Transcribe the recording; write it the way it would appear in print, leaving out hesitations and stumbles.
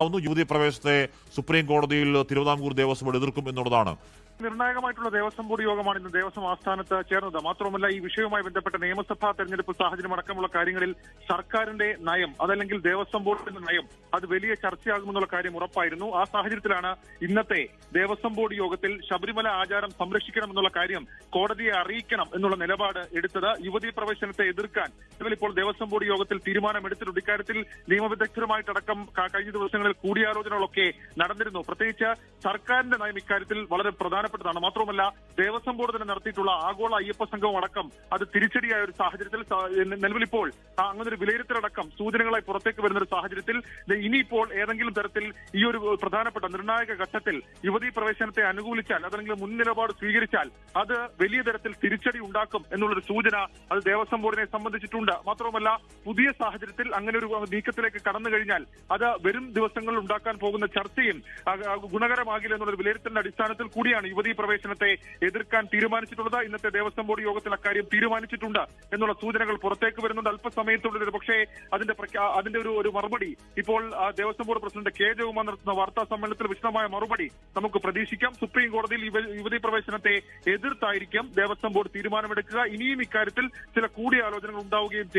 യുവതീ പ്രവേശത്തെ സുപ്രീം കോടതിയിൽ തിരുവിതാംകൂർ ദേവസ്വം ബോർഡ് എതിർക്കും എന്നുള്ളതാണ്. നിർണായകമായിട്ടുള്ള ദേവസ്വം ബോർഡ് യോഗമാണ് ഇന്ന് ദേവസ്വം ആസ്ഥാനത്ത് ചേർന്നത്. മാത്രമല്ല ഈ വിഷയവുമായി ബന്ധപ്പെട്ട നിയമസഭാ തെരഞ്ഞെടുപ്പ് സാഹചര്യം അടക്കമുള്ള കാര്യങ്ങളിൽ സർക്കാരിന്റെ നയം അതല്ലെങ്കിൽ ദേവസ്വം ബോർഡിന്റെ നയം അത് വലിയ ചർച്ചയാകുമെന്നുള്ള കാര്യം ഉറപ്പായിരുന്നു. ആ സാഹചര്യത്തിലാണ് ഇന്നത്തെ ദേവസ്വം ബോർഡ് യോഗത്തിൽ ശബരിമല ആചാരം സംരക്ഷിക്കണമെന്നുള്ള കാര്യം കോടതിയെ അറിയിക്കണം എന്നുള്ള നിലപാട് എടുത്തത്. യുവതീ പ്രവേശനത്തെ എതിർക്കാൻ ഇപ്പോൾ ദേവസ്വം ബോർഡ് യോഗത്തിൽ തീരുമാനമെടുത്തിട്ടുണ്ട്. ഇക്കാര്യത്തിൽ നിയമവിദഗ്ധരുമായിട്ടടക്കം കഴിഞ്ഞ ദിവസങ്ങളിൽ കൂടിയാലോചനകളൊക്കെ നടന്നിരുന്നു. പ്രത്യേകിച്ച് സർക്കാരിന്റെ നയം ഇക്കാര്യത്തിൽ വളരെ പ്രധാനപ്പെട്ടതാണ്. മാത്രമല്ല ദേവസ്വം ബോർഡ് തന്നെ നടത്തിയിട്ടുള്ള ആഗോള അയ്യപ്പ സംഘം അടക്കം അത് തിരിച്ചടിയായ ഒരു സാഹചര്യത്തിൽ നിലവിലിപ്പോൾ അങ്ങനെ ഒരു വിലയിരുത്തലടക്കം സൂചനകളായി പുറത്തേക്ക് വരുന്ന ഒരു സാഹചര്യത്തിൽ ഇനിയിപ്പോൾ ഏതെങ്കിലും തരത്തിൽ ഈ ഒരു പ്രധാനപ്പെട്ട നിർണായക ഘട്ടത്തിൽ യുവതീ പ്രവേശനത്തെ അനുകൂലിച്ചാൽ അതല്ലെങ്കിൽ മുൻ നിലപാട് സ്വീകരിച്ചാൽ അത് വലിയ തരത്തിൽ തിരിച്ചടി ഉണ്ടാക്കും എന്നുള്ളൊരു സൂചന അത് ദേവസ്വം ബോർഡിനെ സംബന്ധിച്ചിട്ടുണ്ട്. മാത്രമല്ല പുതിയ സാഹചര്യത്തിൽ അങ്ങനെ ഒരു നീക്കത്തിലേക്ക് കടന്നു കഴിഞ്ഞാൽ അത് വരും ദിവസങ്ങളിൽ ഉണ്ടാക്കാൻ പോകുന്ന ചർച്ചയും ഗുണകരമാകില്ല എന്നുള്ളൊരു വിലയിരുത്തലിന്റെ അടിസ്ഥാനത്തിൽ കൂടിയാണ് യുവതീ പ്രവേശനത്തെ എതിർക്കാൻ തീരുമാനിച്ചിട്ടുള്ളത്. ഇന്നത്തെ ദേവസ്വം ബോർഡ് യോഗത്തിൽ അക്കാര്യം തീരുമാനിച്ചിട്ടുണ്ട് എന്നുള്ള സൂചനകൾ പുറത്തേക്ക് വരുന്നുണ്ട്. അല്പസമയത്തുള്ളിൽ പക്ഷേ അതിന്റെ ഒരു മറുപടി ഇപ്പോൾ Devaswom board president K Jayakumar നടത്തുന്ന വാർത്താ സമ്മേളനത്തിൽ വിശദമായ മറുപടി നമുക്ക് പ്രതീക്ഷിക്കാം. സുപ്രീം കോടതിയിൽ യുവതീ പ്രവേശനത്തെ എതിർത്തായിരിക്കും ദേവസ്വം ബോർഡ് തീരുമാനമെടുക്കുക. ഇനിയും ഇക്കാര്യത്തിൽ ചില കൂടിയാലോചനകൾ ഉണ്ടാവുകയും ചെയ്യും.